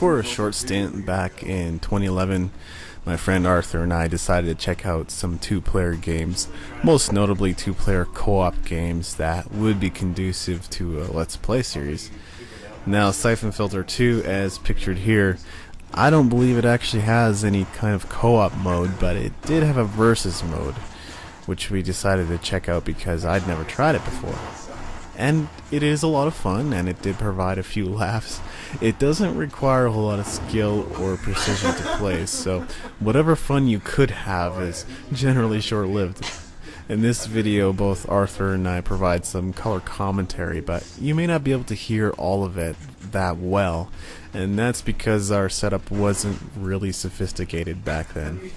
For a short stint back in 2011, my friend Arthur and I decided to check out some two-player games, most notably two-player co-op games that would be conducive to a Let's Play series. Now, Syphon Filter 2, as pictured here, I don't believe it actually has any kind of co-op mode, but it did have a versus mode, which we decided to check out because I'd never tried it before. And it is a lot of fun, and it did provide a few laughs. It doesn't require a whole lot of skill or precision to play, so whatever fun you could have is generally short-lived. In this video, both Arthur and I provide some color commentary, but you may not be able to hear all of it that well, and that's because our setup wasn't really sophisticated back then.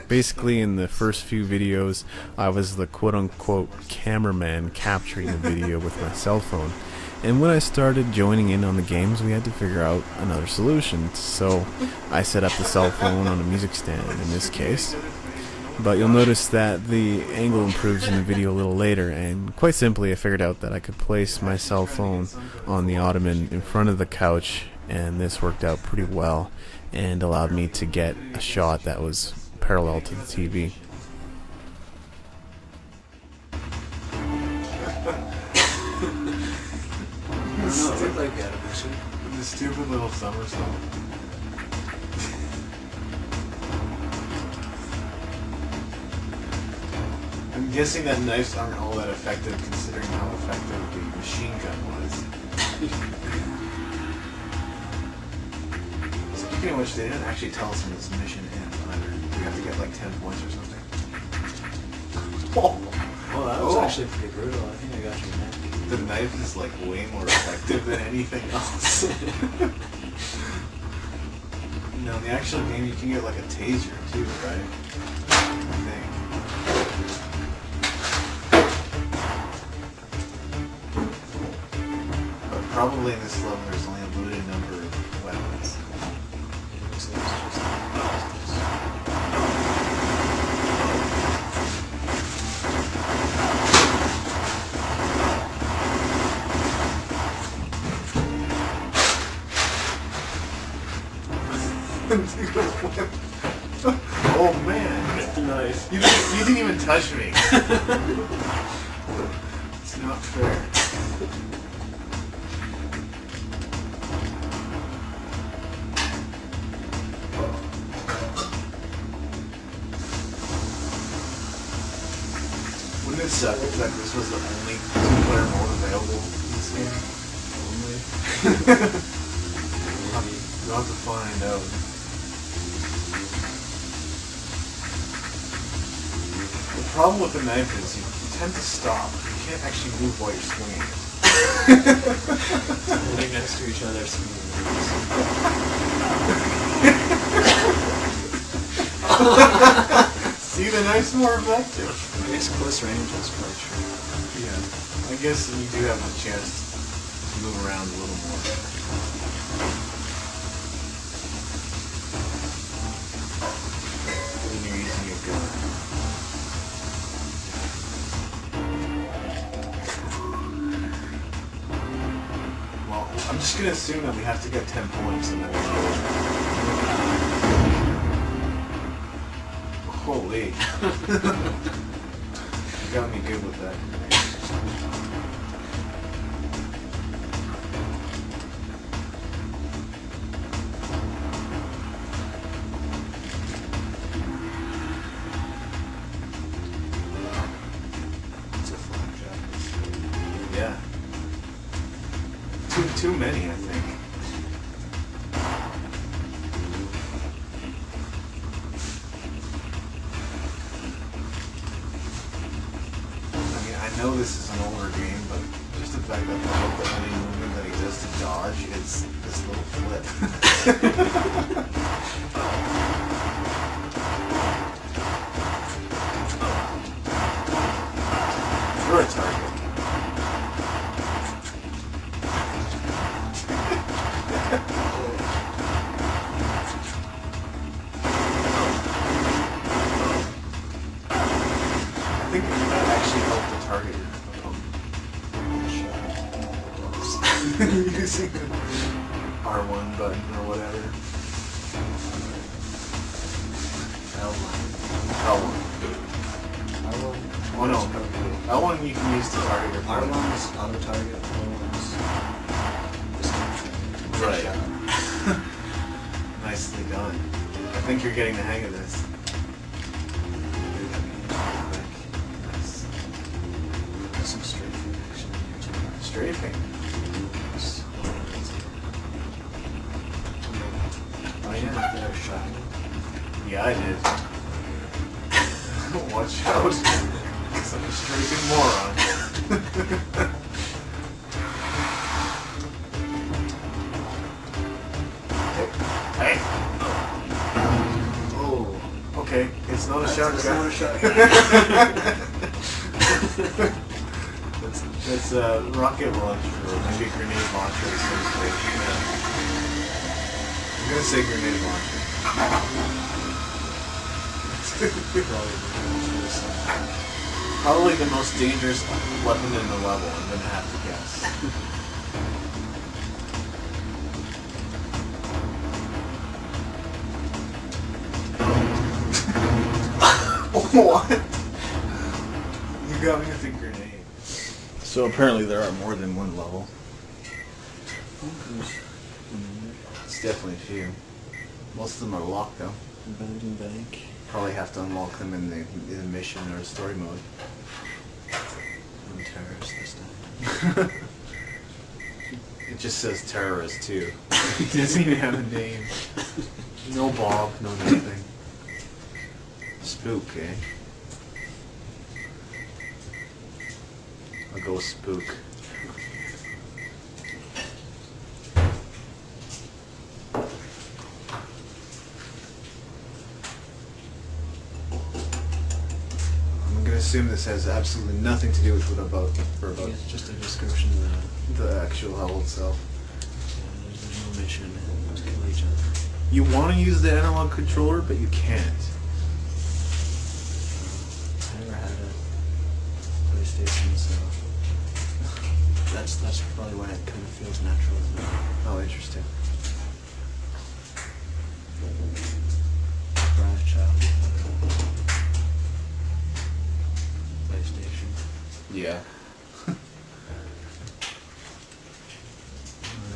Basically, in the first few videos, I was the quote-unquote cameraman capturing the video with my cell phone, and when I started joining in on the games, we had to figure out another solution, so I set up the cell phone on a music stand in this case. But you'll notice that the angle improves in the video a little later, and quite simply I figured out that I could place my cell phone on the ottoman in front of the couch, and this worked out pretty well and allowed me to get a shot that was parallel to the TV. The stupid little somersault. I'm guessing that knives aren't all that effective considering how effective the machine gun was. Speaking of which, they didn't actually tell us when this mission ends either. We have to get like 10 points or something. Oh, well, that was actually pretty brutal. I think I got you, man. The knife is like way more effective than anything else. No, in the actual game you can get like a taser too, right? I think. But probably in this level there's only a limited number of weapons. Oh man! Nice. You didn't even touch me. It's not fair. Wouldn't it suck if like this was the only two-player mode available in this game? Only? You'll have to find out. The problem with the knife is you tend to stop. You can't actually move while you're swinging it. Living next to each other, swinging. See, the knife's more effective. I guess close range is quite true. Yeah. I guess you do have a chance to move around a little more. When you're using a gun. Well, I'm just going to assume that we have to get 10 points and then we'll go. Holy. You got me good with that. It's a flapjack. Yeah. Too many, I think. I know this is an older game, but just the fact that the only movement that exists to dodge is this little flip. You're a target. I think that actually helped the target your opponent. Using the R1 button or whatever. L1. Oh no. L1 you can use to target your opponent. R1 is auto target. Right. Nicely done. I think you're getting the hang of this. Nice. Some strafing action in here too. Strafing. Oh yeah. They're shocking. Yeah, I did. Watch out. Because I'm a strafing moron. Hey. Oh. Okay. It's not a shotgun. It's not a shotgun. It's a rocket launcher, or maybe a grenade launcher. So to speak. Yeah. I'm gonna say grenade launcher. Probably the most dangerous weapon in the level. I'm gonna have to guess. What? You got me with a grenade. So apparently there are more than one level. It's definitely a few. Most of them are locked though. Abandoned bank. Probably have to unlock them in the mission or story mode. I'm a terrorist this time. It just says terrorist too. It doesn't even have a name. No Bob, no nothing. Spook, eh? I'll go spook. I'm gonna assume this has absolutely nothing to do with what about It's just a description of the actual level itself. there's no mission. Just kill each other. You want to use the analog controller, but you can't. I never had a PlayStation, so that's probably why it kind of feels natural. Oh, interesting. Brave child PlayStation. Yeah. That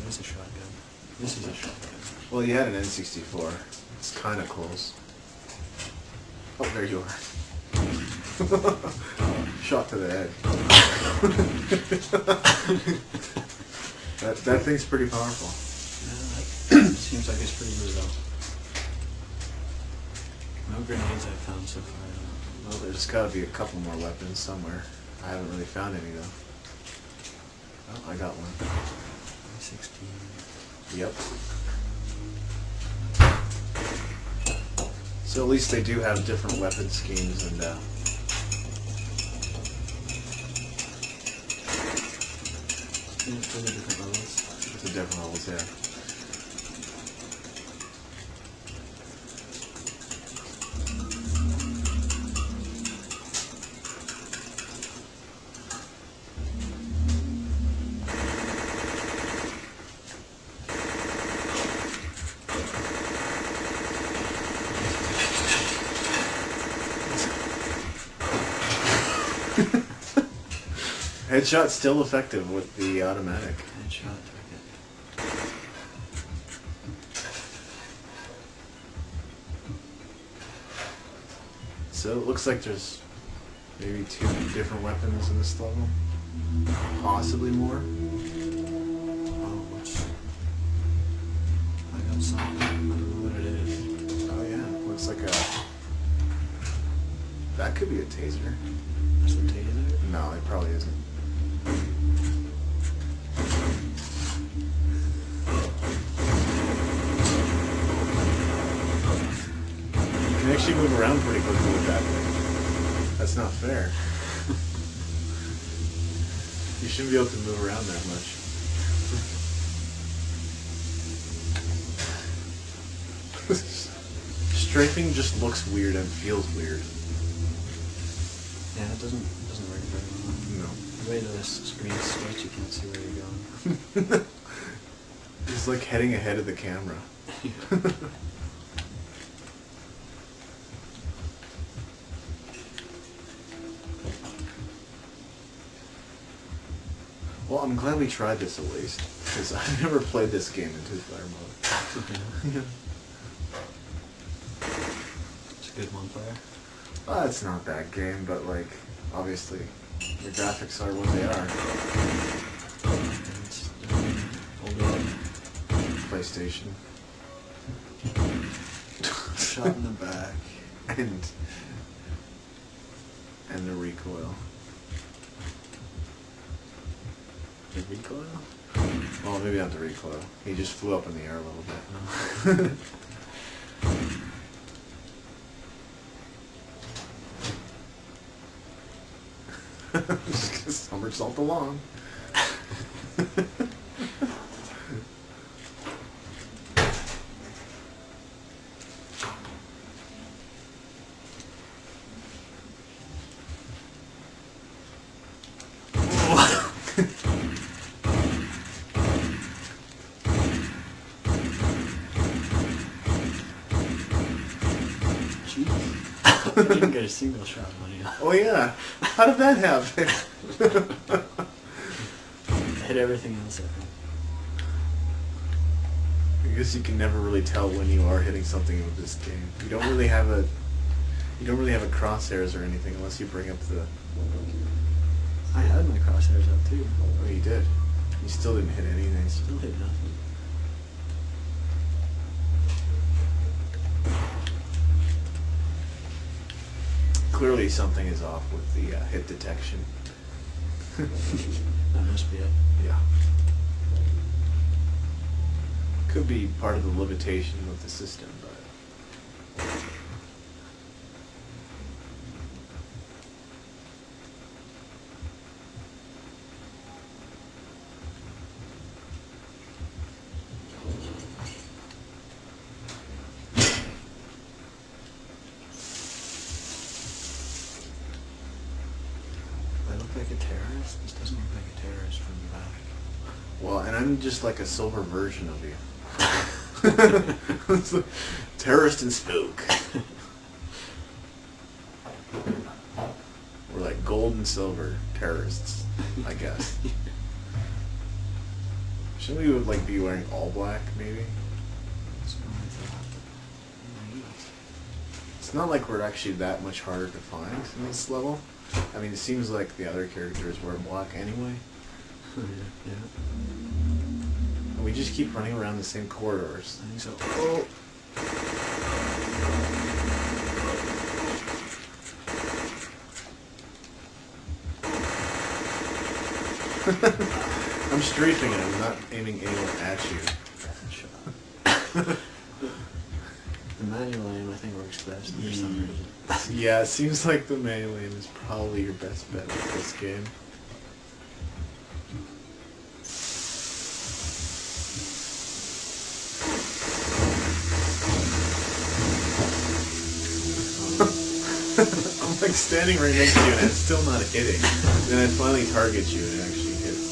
is a shotgun. This is a shotgun. Well, you had an N64. It's kind of close. Oh, there you are. Shot to the head. that thing's pretty powerful. Yeah, that seems like it's pretty brutal. No grenades I've found so far. Well, there's got to be a couple more weapons somewhere. I haven't really found any though. Oh, I got one. 16. Yep. So at least they do have different weapon schemes and For the different levels. the different levels there. Headshot's still effective with the automatic. Headshot target. So it looks like there's maybe 2 different weapons in this level. Possibly more. Oh, what's... I got something. I don't know what it is. Oh yeah, looks like a... That could be a taser. That's the taser? No, it probably isn't. You can actually move around pretty quickly with that thing. That's not fair. You shouldn't be able to move around that much. Strafing just looks weird and feels weird. Yeah, it doesn't work very well. No. The way this screen switch, you can't see where you're going. He's like heading ahead of the camera. Well, I'm glad we tried this at least, because I've never played this game in two-player mode. Yeah. It's a good one player. It's not that game, but like, obviously, the graphics are what they are. It's older. PlayStation. Shot in the back. And the recoil. The recoil? Well, maybe not the recoil. He just flew up in the air a little bit. Just gonna somersault along. Jeez. I didn't get a single shot on you. Oh yeah, how did that happen? Hit everything else. I guess you can never really tell when you are hitting something with this game. You don't really have a crosshairs or anything unless you bring up the. I had my crosshairs up too. Oh, you did. You still didn't hit anything. Still hit nothing. Clearly, something is off with the hit detection. That must be it. Yeah. Could be part of the limitation of the system, but. I look like a terrorist? This doesn't look like a terrorist from the back. Well, and I'm just like a silver version of you. Terrorist and spook. We're like gold and silver terrorists, I guess. Shouldn't we like be wearing all black, maybe? That's what I thought. Maybe. It's not like we're actually that much harder to find in this level. I mean, it seems like the other characters wear black anyway. Yeah. And we just keep running around the same corridors. I think so. Oh. I'm strafing it. I'm not aiming anyone at you. Shot. The manual aim, I think, works best for some reason. Yeah, it seems like the manual aim is probably your best bet with this game. I'm like standing right next to you and it's still not hitting. Then I finally target you and it actually hits.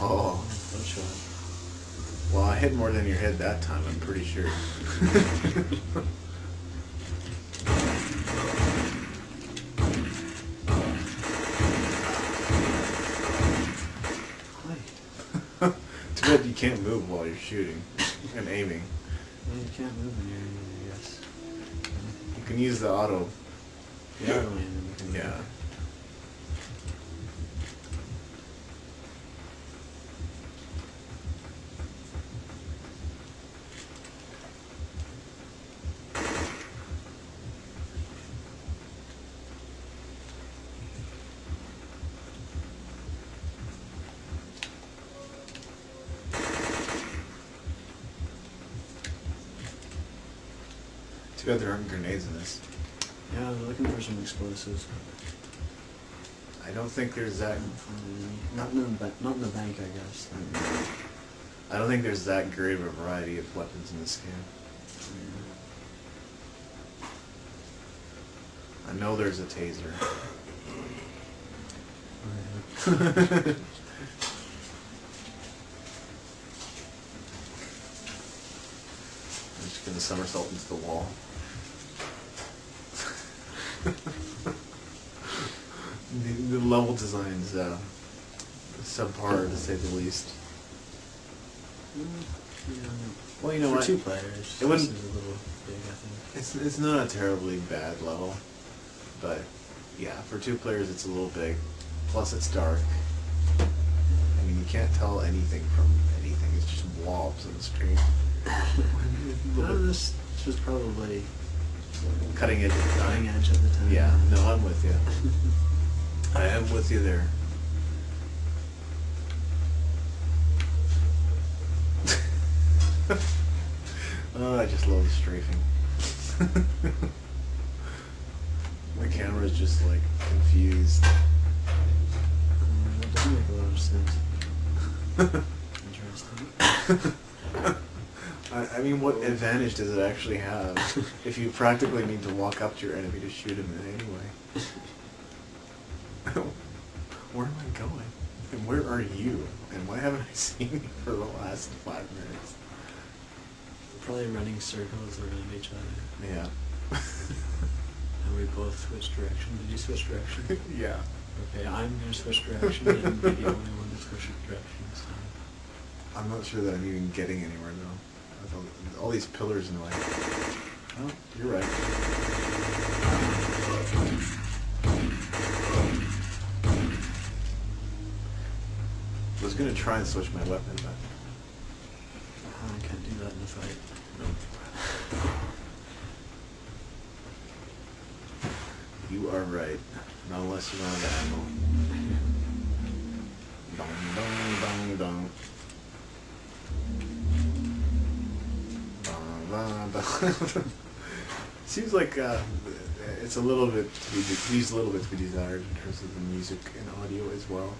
Oh. Good shot. Well, I hit more than your head that time, I'm pretty sure. Hi. Too bad you can't move while you're shooting and aiming. Yeah, you can't move in here, I guess. You can use the auto. The auto aim, we can Yeah. good there aren't grenades in this. Yeah, I was looking for some explosives. I don't think there's that. Not in the bank, I guess. I don't think there's that great of a variety of weapons in this game. I know there's a taser. I'm just gonna somersault into the wall. The level design's subpar to say the least. Well, you know for what? 2 players, It wouldn't. this is a little big, I think. It's not a terribly bad level, but yeah, for 2 players it's a little big. Plus it's dark. I mean, you can't tell anything from anything. It's just blobs on the screen. This was probably Cutting edge. cutting edge at the time. Yeah, no, I'm with you. I am with you there. Oh, I just love the strafing. My camera's just like confused. That doesn't make a lot of sense. Interesting. I mean, what advantage does it actually have if you practically need to walk up to your enemy to shoot him in anyway? Where am I going? And where are you? And why haven't I seen you for the last 5 minutes? Probably running circles around each other. Yeah. And we both switched direction. Did you switch direction? Yeah. Okay, I'm gonna switch direction and be the only one that switches directions. I'm not sure that I'm even getting anywhere though. With all these pillars in the way. Oh, you're right. I was gonna try and switch my weapon, but I can't do that in a fight. you are right. Not unless you run out of ammo. Dong, dong, dong, dong. Dong, dong, dong. Seems like it's a little bit to be leaves a little bit to be desired in terms of the music and audio as well.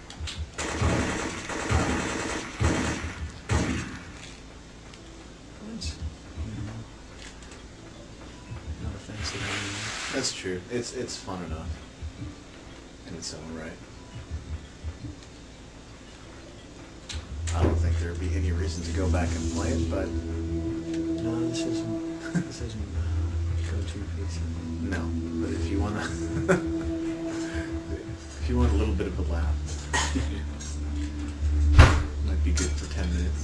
Not offensive anymore. That's true. It's fun enough in its own right. I don't think there'd be any reason to go back and play it, but No, this isn't go-to piece. no. But if you wanna, if you want a little bit of a laugh, might be good for 10 minutes.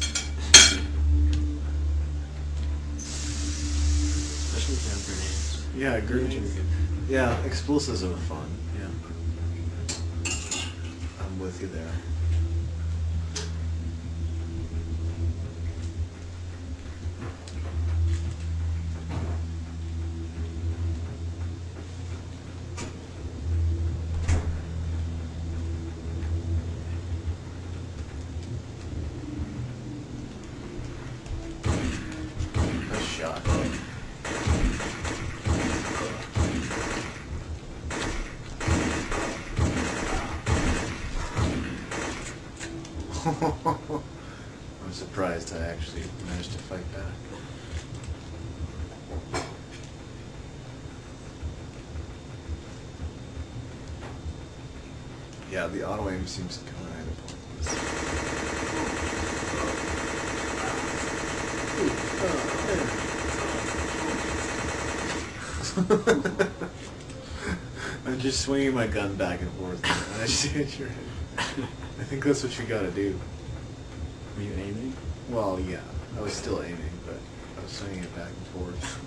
Especially if you have grenades. Yeah, Grenades are good. Yeah, explosives are fun. Yeah, I'm with you there. Nice shot. I'm surprised I actually managed to fight back. Yeah, the auto aim seems kind of pointless. I'm just swinging my gun back and forth, and I just hit your head. I think that's what you gotta do. Were you aiming? Well, yeah, I was still aiming, but I was swinging it back and forth.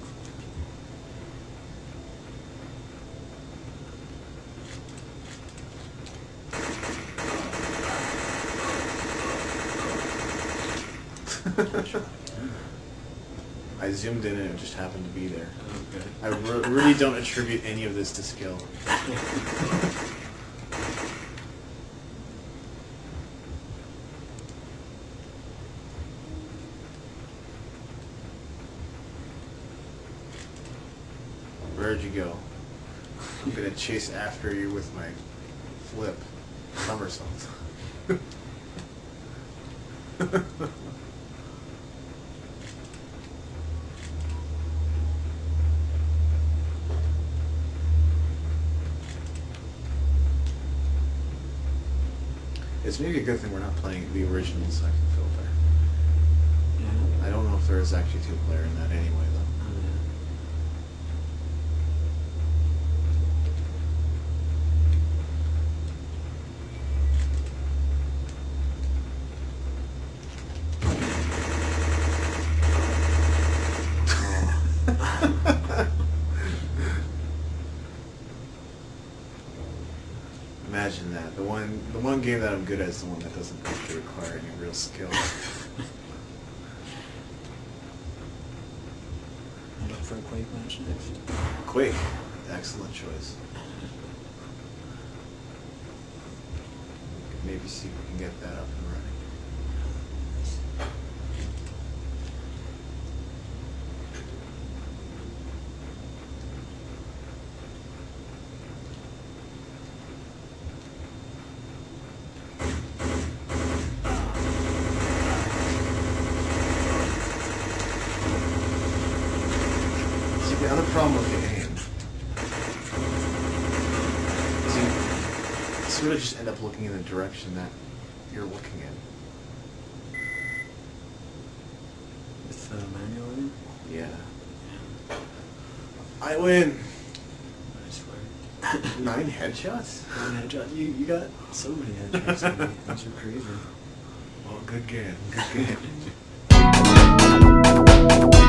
I zoomed in and it just happened to be there. Okay. I really don't attribute any of this to skill. where'd you go? I'm gonna chase after you with my flip somersault. It's maybe a good thing we're not playing the original second filter. Yeah. I don't know if there is actually two-player in that anyway, though. Oh, yeah. Imagine that. The one game that I'm good at is the one that doesn't have to require any real skill. You up for a Quake match next? Quake, excellent choice. Maybe see if we can get that up and running. See, the other problem with the aim is you sort of just end up looking in the direction that you're looking in. With the manual in? Yeah. Yeah. I win. I swear. 9 headshots? 9 headshots. You got so many headshots. Today. Those are crazy. Well, good game. Good game.